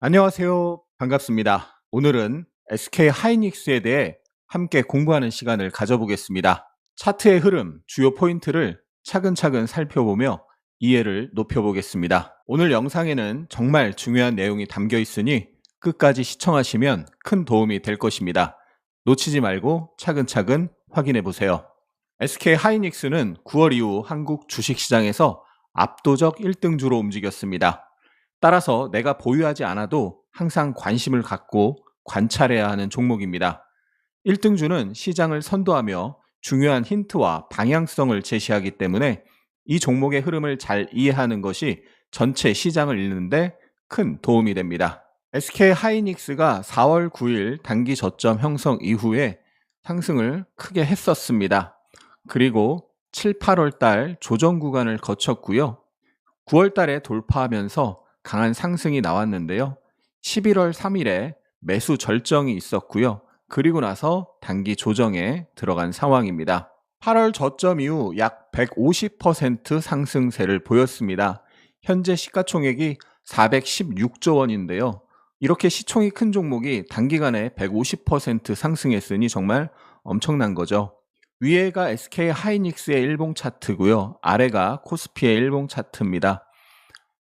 안녕하세요. 반갑습니다. 오늘은 SK 하이닉스에 대해 함께 공부하는 시간을 가져보겠습니다. 차트의 흐름, 주요 포인트를 차근차근 살펴보며 이해를 높여보겠습니다. 오늘 영상에는 정말 중요한 내용이 담겨 있으니 끝까지 시청하시면 큰 도움이 될 것입니다. 놓치지 말고 차근차근 확인해 보세요. SK 하이닉스는 9월 이후 한국 주식시장에서 압도적 1등주로 움직였습니다. 따라서 내가 보유하지 않아도 항상 관심을 갖고 관찰해야 하는 종목입니다. 1등주는 시장을 선도하며 중요한 힌트와 방향성을 제시하기 때문에 이 종목의 흐름을 잘 이해하는 것이 전체 시장을 읽는데 큰 도움이 됩니다. SK 하이닉스가 4월 9일 단기 저점 형성 이후에 상승을 크게 했었습니다. 그리고 7, 8월 달 조정 구간을 거쳤고요. 9월 달에 돌파하면서 강한 상승이 나왔는데요. 11월 3일에 매수 절정이 있었고요. 그리고 나서 단기 조정에 들어간 상황입니다. 8월 저점 이후 약 150% 상승세를 보였습니다. 현재 시가총액이 416조 원인데요. 이렇게 시총이 큰 종목이 단기간에 150% 상승했으니 정말 엄청난 거죠. 위에가 SK 하이닉스의 일봉 차트고요. 아래가 코스피의 일봉 차트입니다.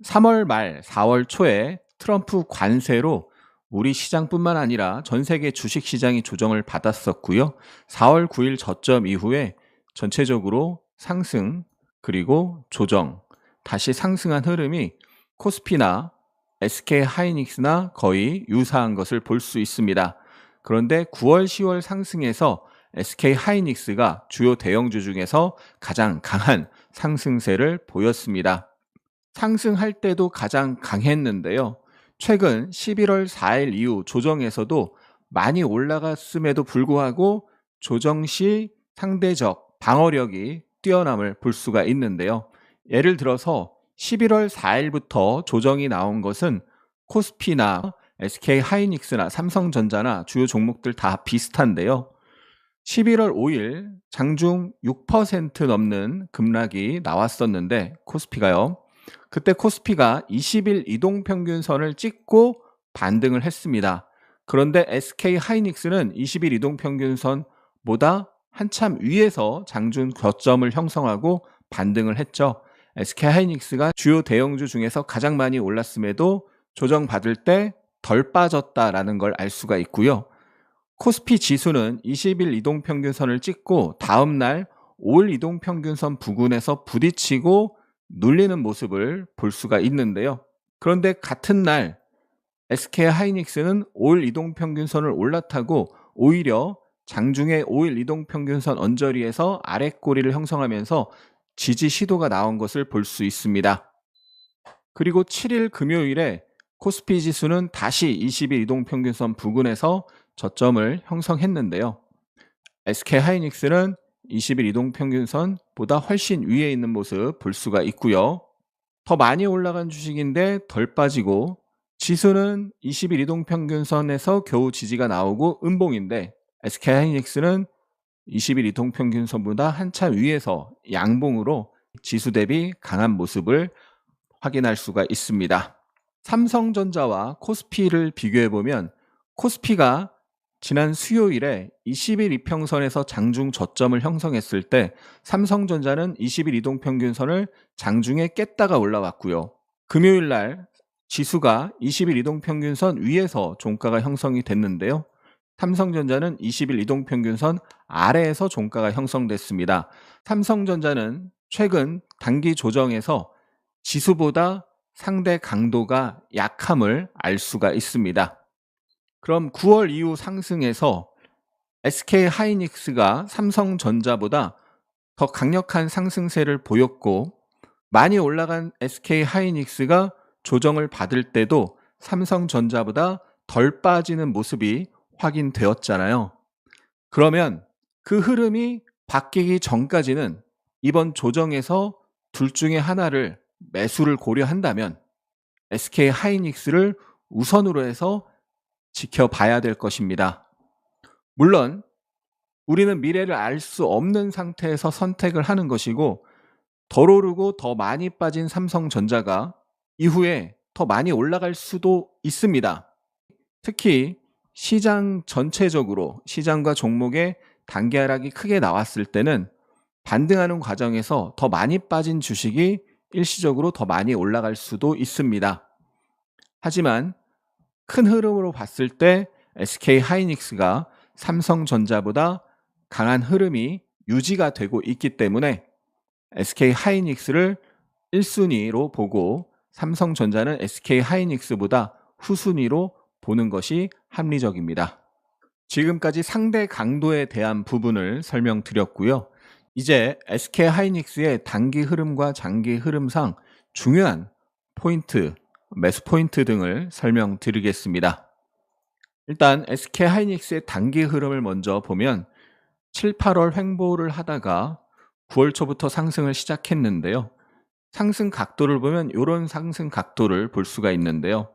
3월 말 4월 초에 트럼프 관세로 우리 시장뿐만 아니라 전 세계 주식시장이 조정을 받았었고요. 4월 9일 저점 이후에 전체적으로 상승 그리고 조정 다시 상승한 흐름이 코스피나 SK 하이닉스나 거의 유사한 것을 볼 수 있습니다. 그런데 9월 10월 상승에서 SK 하이닉스가 주요 대형주 중에서 가장 강한 상승세를 보였습니다. 상승할 때도 가장 강했는데요. 최근 11월 4일 이후 조정에서도 많이 올라갔음에도 불구하고 조정 시 상대적 방어력이 뛰어남을 볼 수가 있는데요. 예를 들어서 11월 4일부터 조정이 나온 것은 코스피나 SK 하이닉스나 삼성전자나 주요 종목들 다 비슷한데요. 11월 5일 장중 6% 넘는 급락이 나왔었는데 코스피가요. 그때 코스피가 20일 이동평균선을 찍고 반등을 했습니다. 그런데 SK 하이닉스는 20일 이동평균선보다 한참 위에서 장중 저점을 형성하고 반등을 했죠. SK 하이닉스가 주요 대형주 중에서 가장 많이 올랐음에도 조정받을 때 덜 빠졌다라는 걸 알 수가 있고요. 코스피 지수는 20일 이동평균선을 찍고 다음날 5일 이동평균선 부근에서 부딪히고 눌리는 모습을 볼 수가 있는데요. 그런데 같은 날 SK 하이닉스는 5일 이동평균선을 올라타고 오히려 장중에 5일 이동평균선 언저리에서 아랫꼬리를 형성하면서 지지 시도가 나온 것을 볼 수 있습니다. 그리고 7일 금요일에 코스피 지수는 다시 20일 이동평균선 부근에서 저점을 형성했는데요. SK 하이닉스는 20일 이동평균선보다 훨씬 위에 있는 모습 볼 수가 있고요. 더 많이 올라간 주식인데 덜 빠지고 지수는 20일 이동평균선에서 겨우 지지가 나오고 음봉인데 SK 하이닉스는 20일 이동평균선보다 한참 위에서 양봉으로 지수 대비 강한 모습을 확인할 수가 있습니다. 삼성전자와 코스피를 비교해보면 코스피가 지난 수요일에 20일 이평선에서 장중 저점을 형성했을 때 삼성전자는 20일 이동평균선을 장중에 깼다가 올라왔고요. 금요일 날 지수가 20일 이동평균선 위에서 종가가 형성이 됐는데요. 삼성전자는 20일 이동평균선 아래에서 종가가 형성됐습니다. 삼성전자는 최근 단기 조정에서 지수보다 상대 강도가 약함을 알 수가 있습니다. 그럼 9월 이후 상승에서 SK 하이닉스가 삼성전자보다 더 강력한 상승세를 보였고 많이 올라간 SK 하이닉스가 조정을 받을 때도 삼성전자보다 덜 빠지는 모습이 확인되었잖아요. 그러면 그 흐름이 바뀌기 전까지는 이번 조정에서 둘 중에 하나를 매수를 고려한다면 SK 하이닉스를 우선으로 해서 지켜봐야 될 것입니다. 물론 우리는 미래를 알 수 없는 상태에서 선택을 하는 것이고 덜 오르고 더 많이 빠진 삼성전자가 이후에 더 많이 올라갈 수도 있습니다. 특히 시장 전체적으로 시장과 종목의 단기 하락이 크게 나왔을 때는 반등하는 과정에서 더 많이 빠진 주식이 일시적으로 더 많이 올라갈 수도 있습니다. 하지만 큰 흐름으로 봤을 때 SK 하이닉스가 삼성전자보다 강한 흐름이 유지가 되고 있기 때문에 SK 하이닉스를 1순위로 보고 삼성전자는 SK 하이닉스보다 후순위로 보는 것이 합리적입니다. 지금까지 상대 강도에 대한 부분을 설명드렸고요. 이제 SK 하이닉스의 단기 흐름과 장기 흐름상 중요한 포인트, 매수 포인트 등을 설명드리겠습니다. 일단 SK 하이닉스의 단기 흐름을 먼저 보면 7, 8월 횡보를 하다가 9월 초부터 상승을 시작했는데요. 상승 각도를 보면 이런 상승 각도를 볼 수가 있는데요.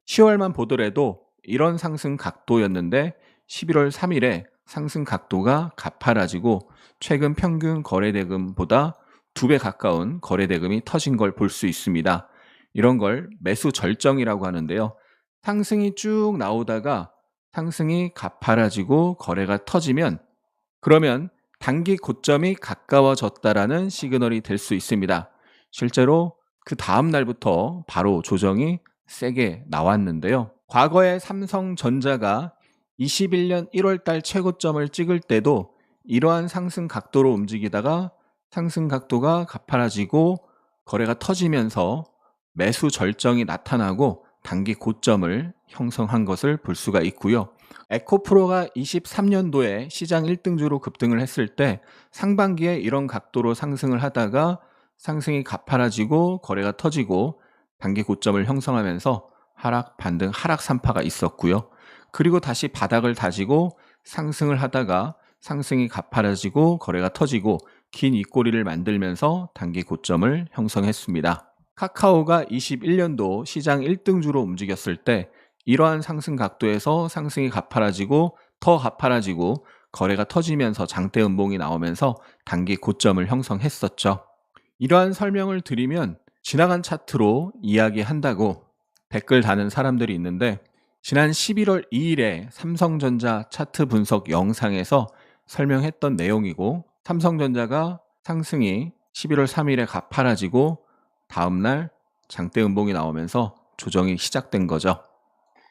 10월만 보더라도 이런 상승 각도였는데 11월 3일에 상승 각도가 가파라지고 최근 평균 거래대금보다 2배 가까운 거래대금이 터진 걸 볼 수 있습니다. 이런 걸 매수 절정이라고 하는데요. 상승이 쭉 나오다가 상승이 가파라지고 거래가 터지면 그러면 단기 고점이 가까워졌다라는 시그널이 될 수 있습니다. 실제로 그 다음 날부터 바로 조정이 세게 나왔는데요. 과거에 삼성전자가 21년 1월 달 최고점을 찍을 때도 이러한 상승 각도로 움직이다가 상승 각도가 가파라지고 거래가 터지면서 매수 절정이 나타나고 단기 고점을 형성한 것을 볼 수가 있고요. 에코프로가 23년도에 시장 1등주로 급등을 했을 때 상반기에 이런 각도로 상승을 하다가 상승이 가파라지고 거래가 터지고 단기 고점을 형성하면서 하락, 반등, 하락 3파가 있었고요. 그리고 다시 바닥을 다지고 상승을 하다가 상승이 가파라지고 거래가 터지고 긴 윗꼬리를 만들면서 단기 고점을 형성했습니다. 카카오가 21년도 시장 1등주로 움직였을 때 이러한 상승 각도에서 상승이 가파라지고 더 가파라지고 거래가 터지면서 장대 음봉이 나오면서 단기 고점을 형성했었죠. 이러한 설명을 드리면 지나간 차트로 이야기한다고 댓글 다는 사람들이 있는데 지난 11월 2일에 삼성전자 차트 분석 영상에서 설명했던 내용이고 삼성전자가 상승이 11월 3일에 가파라지고 다음날 장대 음봉이 나오면서 조정이 시작된 거죠.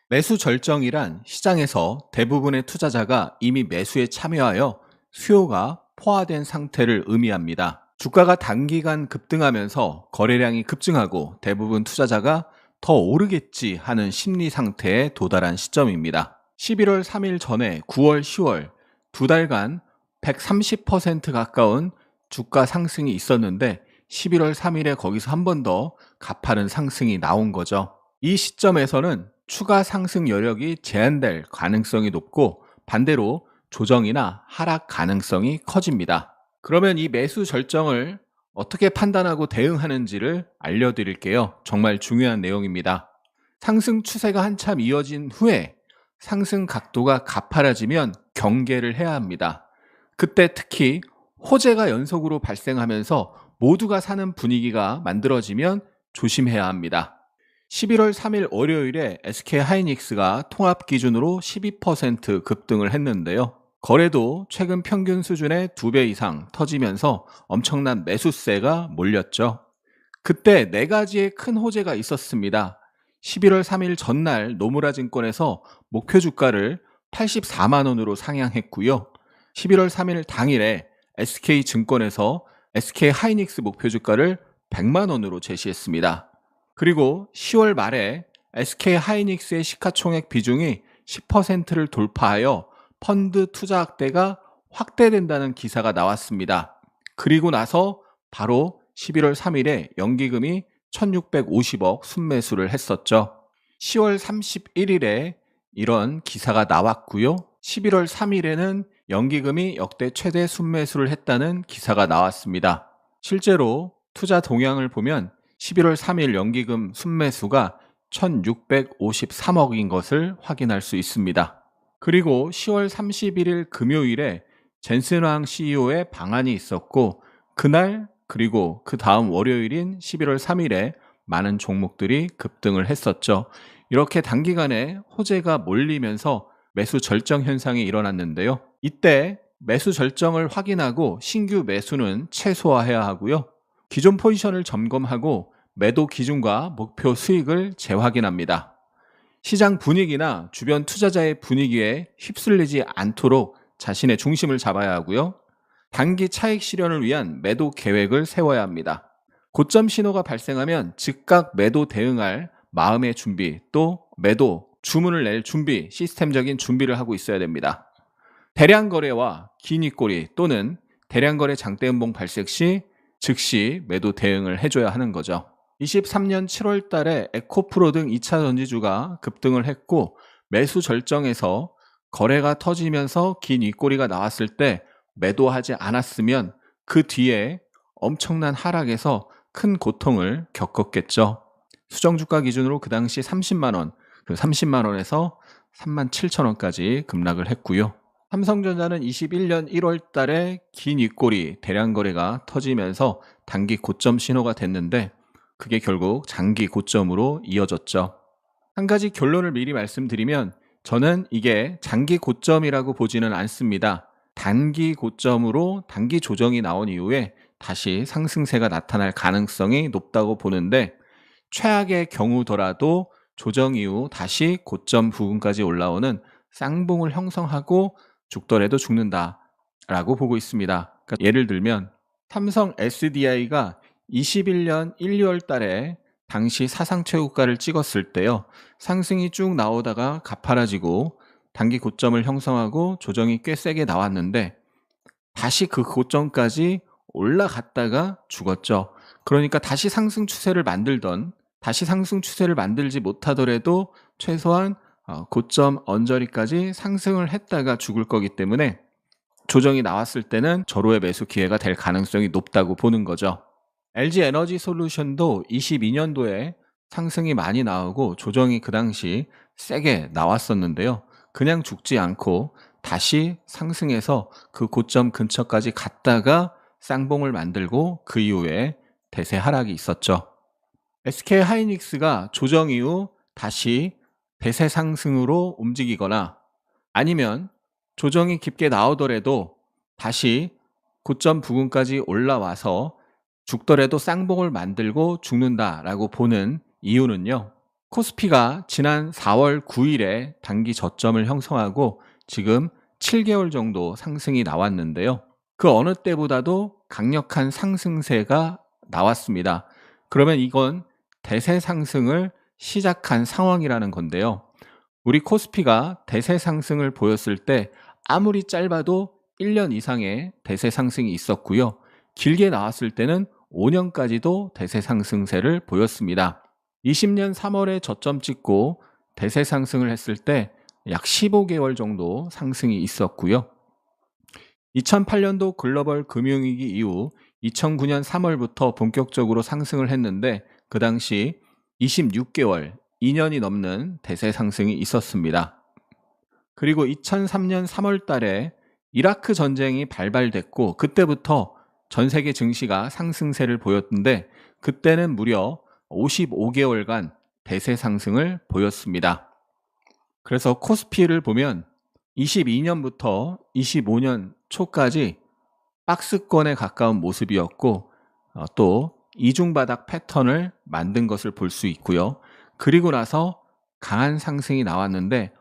매수 절정이란 시장에서 대부분의 투자자가 이미 매수에 참여하여 수요가 포화된 상태를 의미합니다. 주가가 단기간 급등하면서 거래량이 급증하고 대부분 투자자가 더 오르겠지 하는 심리 상태에 도달한 시점입니다. 11월 3일 전에 9월, 10월 두 달간 130% 가까운 주가 상승이 있었는데 11월 3일에 거기서 한 번 더 가파른 상승이 나온 거죠. 이 시점에서는 추가 상승 여력이 제한될 가능성이 높고 반대로 조정이나 하락 가능성이 커집니다. 그러면 이 매수 절정을 어떻게 판단하고 대응하는지를 알려드릴게요. 정말 중요한 내용입니다. 상승 추세가 한참 이어진 후에 상승 각도가 가파라지면 경계를 해야 합니다. 그때 특히 호재가 연속으로 발생하면서 모두가 사는 분위기가 만들어지면 조심해야 합니다. 11월 3일 월요일에 SK 하이닉스가 통합 기준으로 12% 급등을 했는데요. 거래도 최근 평균 수준의 2배 이상 터지면서 엄청난 매수세가 몰렸죠. 그때 4가지의 큰 호재가 있었습니다. 11월 3일 전날 노무라 증권에서 목표 주가를 84만 원으로 상향했고요. 11월 3일 당일에 SK증권에서 SK 하이닉스 목표 주가를 100만 원으로 제시했습니다. 그리고 10월 말에 SK 하이닉스의 시가총액 비중이 10%를 돌파하여 펀드 투자 확대가 확대된다는 기사가 나왔습니다. 그리고 나서 바로 11월 3일에 연기금이 1650억 순매수를 했었죠. 10월 31일에 이런 기사가 나왔고요. 11월 3일에는 연기금이 역대 최대 순매수를 했다는 기사가 나왔습니다. 실제로 투자 동향을 보면 11월 3일 연기금 순매수가 1653억인 것을 확인할 수 있습니다. 그리고 10월 31일 금요일에 젠슨황 CEO의 방한이 있었고 그날 그리고 그 다음 월요일인 11월 3일에 많은 종목들이 급등을 했었죠. 이렇게 단기간에 호재가 몰리면서 매수 절정 현상이 일어났는데요. 이때 매수 절정을 확인하고 신규 매수는 최소화해야 하고요. 기존 포지션을 점검하고 매도 기준과 목표 수익을 재확인합니다. 시장 분위기나 주변 투자자의 분위기에 휩쓸리지 않도록 자신의 중심을 잡아야 하고요. 단기 차익 실현을 위한 매도 계획을 세워야 합니다. 고점 신호가 발생하면 즉각 매도 대응할 마음의 준비, 또 매도 주문을 낼 준비, 시스템적인 준비를 하고 있어야 됩니다. 대량 거래와 긴 윗꼬리 또는 대량 거래 장대 음봉 발생 시 즉시 매도 대응을 해줘야 하는 거죠. 23년 7월 달에 에코프로 등 2차 전지주가 급등을 했고 매수 절정에서 거래가 터지면서 긴 윗꼬리가 나왔을 때 매도하지 않았으면 그 뒤에 엄청난 하락에서 큰 고통을 겪었겠죠. 수정주가 기준으로 그 당시 30만원, 그 30만원에서 37,000원까지 급락을 했고요. 삼성전자는 21년 1월 달에 긴 윗꼬리 대량 거래가 터지면서 단기 고점 신호가 됐는데 그게 결국 장기 고점으로 이어졌죠. 한 가지 결론을 미리 말씀드리면 저는 이게 장기 고점이라고 보지는 않습니다. 단기 고점으로 단기 조정이 나온 이후에 다시 상승세가 나타날 가능성이 높다고 보는데 최악의 경우더라도 조정 이후 다시 고점 부근까지 올라오는 쌍봉을 형성하고 죽더라도 죽는다라고 보고 있습니다. 그러니까 예를 들면 삼성 SDI가 21년 1, 2월 달에 당시 사상 최고가를 찍었을 때요. 상승이 쭉 나오다가 가파라지고 단기 고점을 형성하고 조정이 꽤 세게 나왔는데 다시 그 고점까지 올라갔다가 죽었죠. 그러니까 다시 상승 추세를 만들지 못하더라도 최소한 고점 언저리까지 상승을 했다가 죽을 거기 때문에 조정이 나왔을 때는 절호의 매수 기회가 될 가능성이 높다고 보는 거죠. LG에너지솔루션도 22년도에 상승이 많이 나오고 조정이 그 당시 세게 나왔었는데요. 그냥 죽지 않고 다시 상승해서 그 고점 근처까지 갔다가 쌍봉을 만들고 그 이후에 대세 하락이 있었죠. SK하이닉스가 조정 이후 다시 대세 상승으로 움직이거나 아니면 조정이 깊게 나오더라도 다시 고점 부근까지 올라와서 죽더라도 쌍봉을 만들고 죽는다라고 보는 이유는요. 코스피가 지난 4월 9일에 단기 저점을 형성하고 지금 7개월 정도 상승이 나왔는데요. 그 어느 때보다도 강력한 상승세가 나왔습니다. 그러면 이건 대세 상승을 시작한 상황이라는 건데요. 우리 코스피가 대세 상승을 보였을 때 아무리 짧아도 1년 이상의 대세 상승이 있었고요. 길게 나왔을 때는 5년까지도 대세 상승세를 보였습니다. 20년 3월에 저점 찍고 대세 상승을 했을 때 약 15개월 정도 상승이 있었고요. 2008년도 글로벌 금융위기 이후 2009년 3월부터 본격적으로 상승을 했는데 그 당시 26개월, 2년이 넘는 대세 상승이 있었습니다. 그리고 2003년 3월 달에 이라크 전쟁이 발발됐고 그때부터 전 세계 증시가 상승세를 보였는데 그때는 무려 55개월간 대세 상승을 보였습니다. 그래서 코스피를 보면 22년부터 25년 초까지 박스권에 가까운 모습이었고 또 이중바닥 패턴을 만든 것을 볼 수 있고요. 그리고 나서 강한 상승이 나왔는데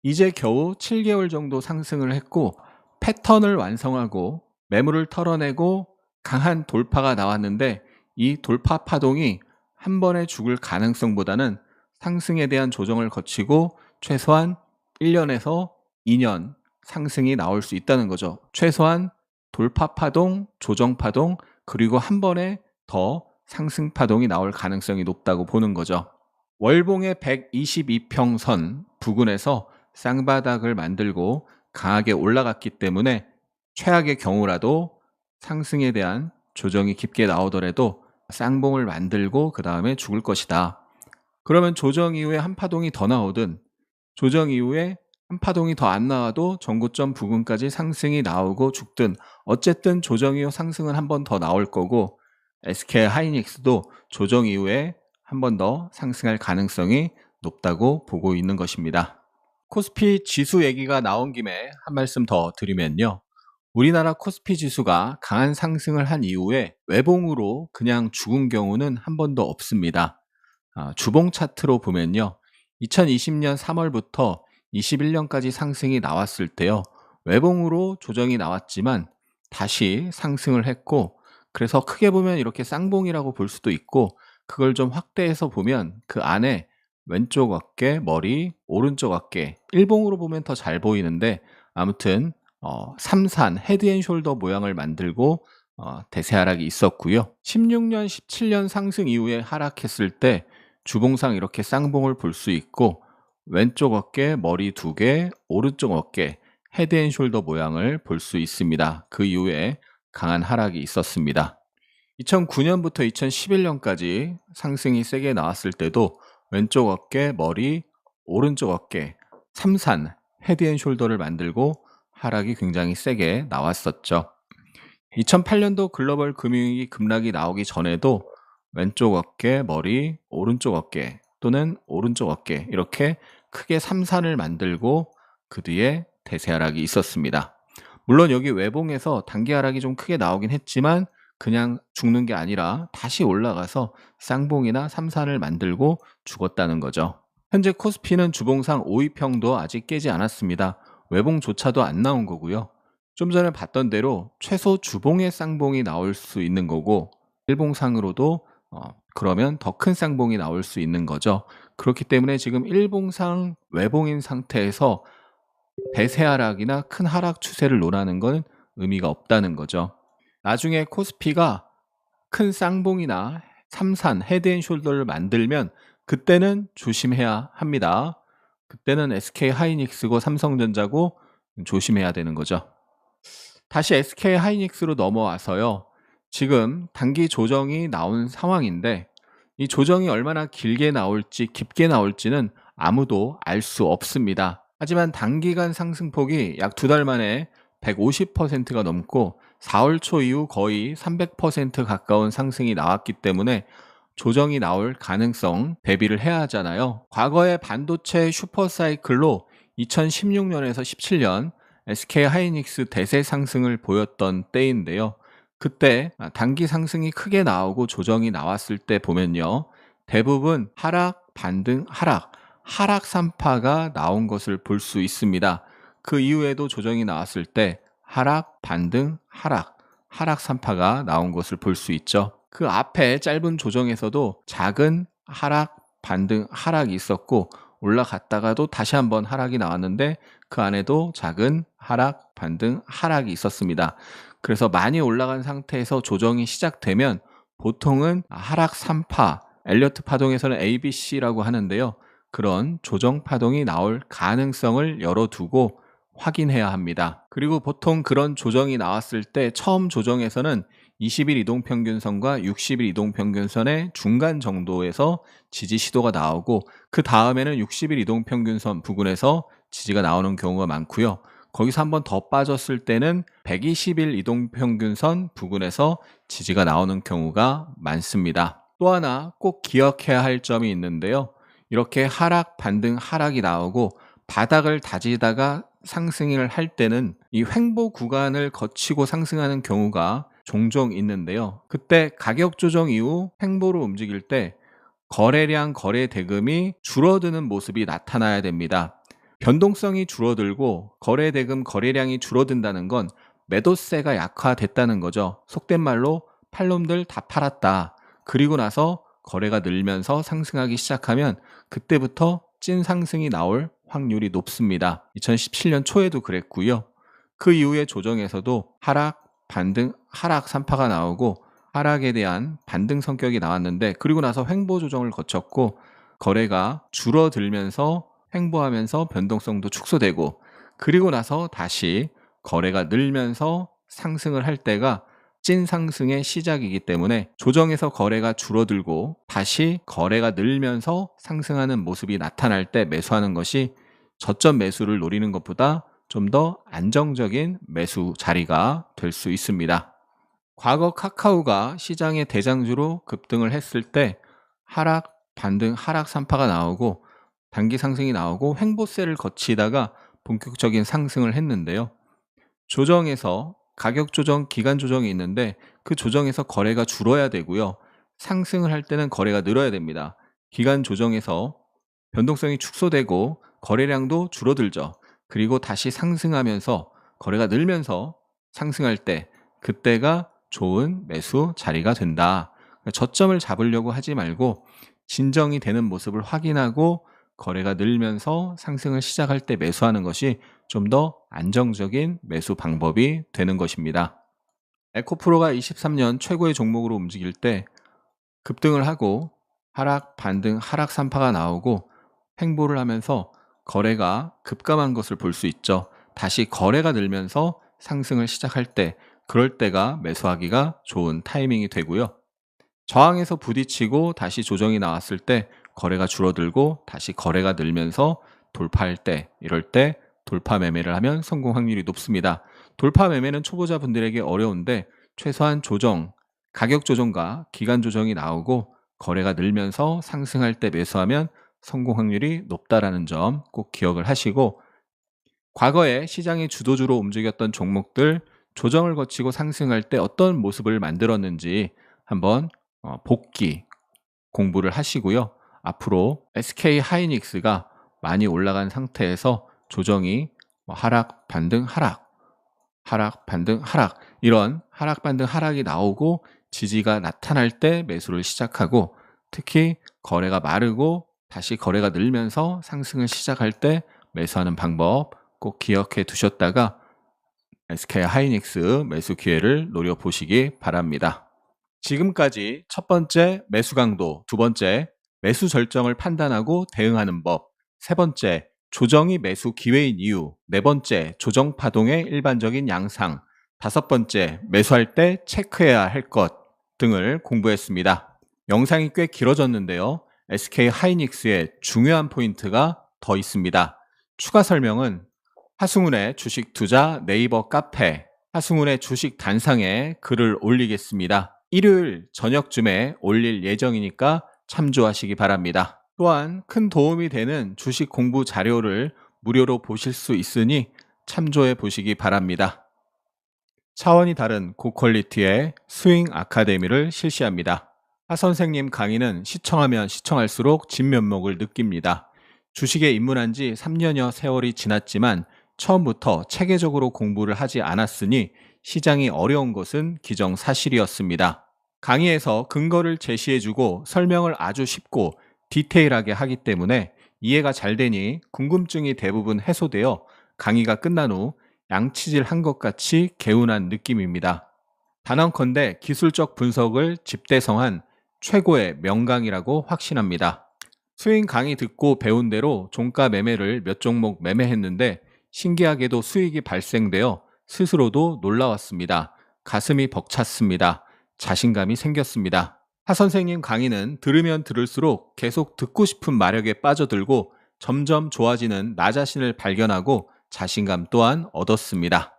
이제 겨우 7개월 정도 상승을 했고 패턴을 완성하고 매물을 털어내고 강한 돌파가 나왔는데 이 돌파 파동이 한 번에 죽을 가능성보다는 상승에 대한 조정을 거치고 최소한 1년에서 2년 상승이 나올 수 있다는 거죠. 최소한 돌파 파동, 조정 파동, 그리고 한 번에 더 상승 파동이 나올 가능성이 높다고 보는 거죠. 월봉의 122평선 부근에서 쌍바닥을 만들고 강하게 올라갔기 때문에 최악의 경우라도 상승에 대한 조정이 깊게 나오더라도 쌍봉을 만들고 그 다음에 죽을 것이다. 그러면 조정 이후에 한 파동이 더 나오든 조정 이후에 한 파동이 더 안 나와도 전고점 부근까지 상승이 나오고 죽든 어쨌든 조정 이후 상승은 한 번 더 나올 거고 SK하이닉스도 조정 이후에 한 번 더 상승할 가능성이 높다고 보고 있는 것입니다. 코스피 지수 얘기가 나온 김에 한 말씀 더 드리면요. 우리나라 코스피 지수가 강한 상승을 한 이후에 외봉으로 그냥 죽은 경우는 한 번도 없습니다. 주봉 차트로 보면요. 2020년 3월부터 21년까지 상승이 나왔을 때요. 외봉으로 조정이 나왔지만 다시 상승을 했고, 그래서 크게 보면 이렇게 쌍봉이라고 볼 수도 있고, 그걸 좀 확대해서 보면 그 안에 왼쪽 어깨, 머리, 오른쪽 어깨, 일봉으로 보면 더 잘 보이는데, 아무튼 삼산 헤드앤숄더 모양을 만들고 대세 하락이 있었고요. 16년, 17년 상승 이후에 하락했을 때 주봉상 이렇게 쌍봉을 볼 수 있고, 왼쪽 어깨, 머리 2개, 오른쪽 어깨, 헤드앤숄더 모양을 볼 수 있습니다. 그 이후에 강한 하락이 있었습니다. 2009년부터 2011년까지 상승이 세게 나왔을 때도 왼쪽 어깨, 머리, 오른쪽 어깨, 삼산 헤드앤숄더를 만들고 하락이 굉장히 세게 나왔었죠. 2008년도 글로벌 금융위기 급락이 나오기 전에도 왼쪽 어깨, 머리, 오른쪽 어깨 또는 오른쪽 어깨 이렇게 크게 삼산을 만들고 그 뒤에 대세 하락이 있었습니다. 물론 여기 외봉에서 단기 하락이 좀 크게 나오긴 했지만 그냥 죽는 게 아니라 다시 올라가서 쌍봉이나 삼산을 만들고 죽었다는 거죠. 현재 코스피는 주봉상 5위평도 아직 깨지 않았습니다. 외봉조차도 안 나온 거고요. 좀 전에 봤던 대로 최소 주봉의 쌍봉이 나올 수 있는 거고, 일봉상으로도 그러면 더 큰 쌍봉이 나올 수 있는 거죠. 그렇기 때문에 지금 일봉상 외봉인 상태에서 대세 하락이나 큰 하락 추세를 논하는 건 의미가 없다는 거죠. 나중에 코스피가 큰 쌍봉이나 삼산 헤드앤숄더를 만들면 그때는 조심해야 합니다. 그때는 SK 하이닉스고 삼성전자고 조심해야 되는 거죠. 다시 SK 하이닉스로 넘어와서요. 지금 단기 조정이 나온 상황인데 이 조정이 얼마나 길게 나올지 깊게 나올지는 아무도 알 수 없습니다. 하지만 단기간 상승폭이 약 2달 만에 150%가 넘고 4월 초 이후 거의 300% 가까운 상승이 나왔기 때문에 조정이 나올 가능성 대비를 해야 하잖아요. 과거의 반도체 슈퍼사이클로 2016년에서 17년 SK 하이닉스 대세 상승을 보였던 때인데요. 그때 단기 상승이 크게 나오고 조정이 나왔을 때 보면요. 대부분 하락, 반등, 하락, 하락 3파가 나온 것을 볼 수 있습니다. 그 이후에도 조정이 나왔을 때 하락, 반등, 하락, 하락 3파가 나온 것을 볼 수 있죠. 그 앞에 짧은 조정에서도 작은 하락, 반등, 하락이 있었고 올라갔다가도 다시 한번 하락이 나왔는데 그 안에도 작은 하락, 반등, 하락이 있었습니다. 그래서 많이 올라간 상태에서 조정이 시작되면 보통은 하락 3파, 엘리어트 파동에서는 ABC라고 하는데요. 그런 조정 파동이 나올 가능성을 열어두고 확인해야 합니다. 그리고 보통 그런 조정이 나왔을 때 처음 조정에서는 20일 이동평균선과 60일 이동평균선의 중간 정도에서 지지 시도가 나오고 그 다음에는 60일 이동평균선 부근에서 지지가 나오는 경우가 많고요. 거기서 한번 더 빠졌을 때는 120일 이동평균선 부근에서 지지가 나오는 경우가 많습니다. 또 하나 꼭 기억해야 할 점이 있는데요. 이렇게 하락, 반등, 하락이 나오고 바닥을 다지다가 상승을 할 때는 이 횡보 구간을 거치고 상승하는 경우가 종종 있는데요. 그때 가격 조정 이후 횡보로 움직일 때 거래량, 거래 대금이 줄어드는 모습이 나타나야 됩니다. 변동성이 줄어들고 거래 대금, 거래량이 줄어든다는 건 매도세가 약화됐다는 거죠. 속된 말로 팔놈들 다 팔았다. 그리고 나서 거래가 늘면서 상승하기 시작하면 그때부터 찐 상승이 나올 확률이 높습니다. 2017년 초에도 그랬고요. 그 이후에 조정에서도 하락, 반등, 하락 3파가 나오고 하락에 대한 반등 성격이 나왔는데 그리고 나서 횡보 조정을 거쳤고 거래가 줄어들면서 횡보하면서 변동성도 축소되고 그리고 나서 다시 거래가 늘면서 상승을 할 때가 찐 상승의 시작이기 때문에 조정에서 거래가 줄어들고 다시 거래가 늘면서 상승하는 모습이 나타날 때 매수하는 것이 저점 매수를 노리는 것보다 좀 더 안정적인 매수 자리가 될 수 있습니다. 과거 카카오가 시장의 대장주로 급등을 했을 때 하락, 반등 하락 3파가 나오고 단기 상승이 나오고 횡보세를 거치다가 본격적인 상승을 했는데요. 조정에서 가격 조정, 기간 조정이 있는데 그 조정에서 거래가 줄어야 되고요. 상승을 할 때는 거래가 늘어야 됩니다. 기간 조정에서 변동성이 축소되고 거래량도 줄어들죠. 그리고 다시 상승하면서 거래가 늘면서 상승할 때 그때가 좋은 매수 자리가 된다. 저점을 잡으려고 하지 말고 진정이 되는 모습을 확인하고 거래가 늘면서 상승을 시작할 때 매수하는 것이 좀 더 안정적인 매수 방법이 되는 것입니다. 에코프로가 23년 최고의 종목으로 움직일 때 급등을 하고 하락, 반등, 하락 3파가 나오고 횡보를 하면서 거래가 급감한 것을 볼 수 있죠. 다시 거래가 늘면서 상승을 시작할 때 그럴 때가 매수하기가 좋은 타이밍이 되고요. 저항에서 부딪히고 다시 조정이 나왔을 때 거래가 줄어들고 다시 거래가 늘면서 돌파할 때 이럴 때 돌파 매매를 하면 성공 확률이 높습니다. 돌파 매매는 초보자분들에게 어려운데 최소한 조정, 가격 조정과 기간 조정이 나오고 거래가 늘면서 상승할 때 매수하면 성공 확률이 높다라는 점 꼭 기억을 하시고 과거에 시장의 주도주로 움직였던 종목들 조정을 거치고 상승할 때 어떤 모습을 만들었는지 한번 복기 공부를 하시고요. 앞으로 SK 하이닉스가 많이 올라간 상태에서 조정이 하락, 반등, 하락, 하락, 반등, 하락 이런 하락, 반등, 하락이 나오고 지지가 나타날 때 매수를 시작하고 특히 거래가 마르고 다시 거래가 늘면서 상승을 시작할 때 매수하는 방법 꼭 기억해 두셨다가 SK 하이닉스 매수 기회를 노려보시기 바랍니다. 지금까지 첫 번째 매수 강도, 두 번째 매수 절정을 판단하고 대응하는 법, 세 번째 조정이 매수 기회인 이유, 네 번째 조정 파동의 일반적인 양상, 다섯 번째 매수할 때 체크해야 할 것 등을 공부했습니다. 영상이 꽤 길어졌는데요. SK 하이닉스의 중요한 포인트가 더 있습니다. 추가 설명은 하승훈의 주식 투자 네이버 카페, 하승훈의 주식 단상에 글을 올리겠습니다. 일요일 저녁쯤에 올릴 예정이니까 참조하시기 바랍니다. 또한 큰 도움이 되는 주식 공부 자료를 무료로 보실 수 있으니 참조해 보시기 바랍니다. 차원이 다른 고퀄리티의 스윙 아카데미를 실시합니다. 하 선생님 강의는 시청하면 시청할수록 진면목을 느낍니다. 주식에 입문한 지 3년여 세월이 지났지만 처음부터 체계적으로 공부를 하지 않았으니 시장이 어려운 것은 기정사실이었습니다. 강의에서 근거를 제시해주고 설명을 아주 쉽고 디테일하게 하기 때문에 이해가 잘 되니 궁금증이 대부분 해소되어 강의가 끝난 후 양치질한 것 같이 개운한 느낌입니다. 단언컨대 기술적 분석을 집대성한 최고의 명강이라고 확신합니다. 스윙 강의 듣고 배운 대로 종가 매매를 몇 종목 매매했는데 신기하게도 수익이 발생되어 스스로도 놀라웠습니다. 가슴이 벅찼습니다. 자신감이 생겼습니다. 하 선생님 강의는 들으면 들을수록 계속 듣고 싶은 마력에 빠져들고 점점 좋아지는 나 자신을 발견하고 자신감 또한 얻었습니다.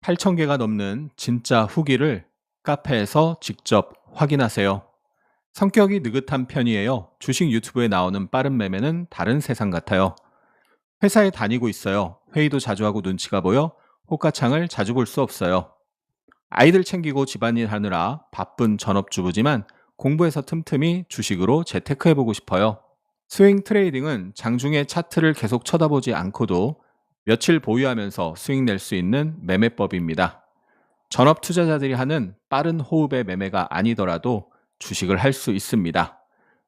8,000개가 넘는 진짜 후기를 카페에서 직접 확인하세요. 성격이 느긋한 편이에요. 주식 유튜브에 나오는 빠른 매매는 다른 세상 같아요. 회사에 다니고 있어요. 회의도 자주 하고 눈치가 보여 호가창을 자주 볼 수 없어요. 아이들 챙기고 집안일 하느라 바쁜 전업주부지만 공부해서 틈틈이 주식으로 재테크해보고 싶어요. 스윙 트레이딩은 장중에 차트를 계속 쳐다보지 않고도 며칠 보유하면서 수익 낼 수 있는 매매법입니다. 전업 투자자들이 하는 빠른 호흡의 매매가 아니더라도 주식을 할 수 있습니다.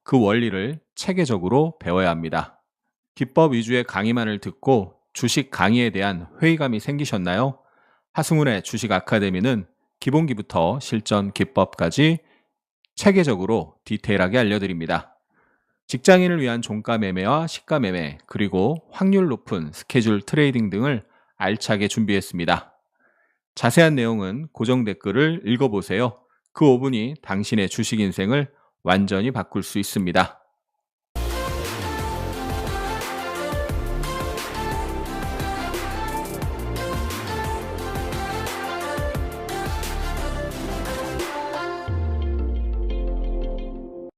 그 원리를 체계적으로 배워야 합니다. 기법 위주의 강의만을 듣고 주식 강의에 대한 회의감이 생기셨나요? 하승훈의 주식 아카데미는 기본기부터 실전 기법까지 체계적으로 디테일하게 알려드립니다. 직장인을 위한 종가 매매와 시가 매매, 그리고 확률 높은 스케줄 트레이딩 등을 알차게 준비했습니다. 자세한 내용은 고정 댓글을 읽어보세요. 그 5분이 당신의 주식 인생을 완전히 바꿀 수 있습니다.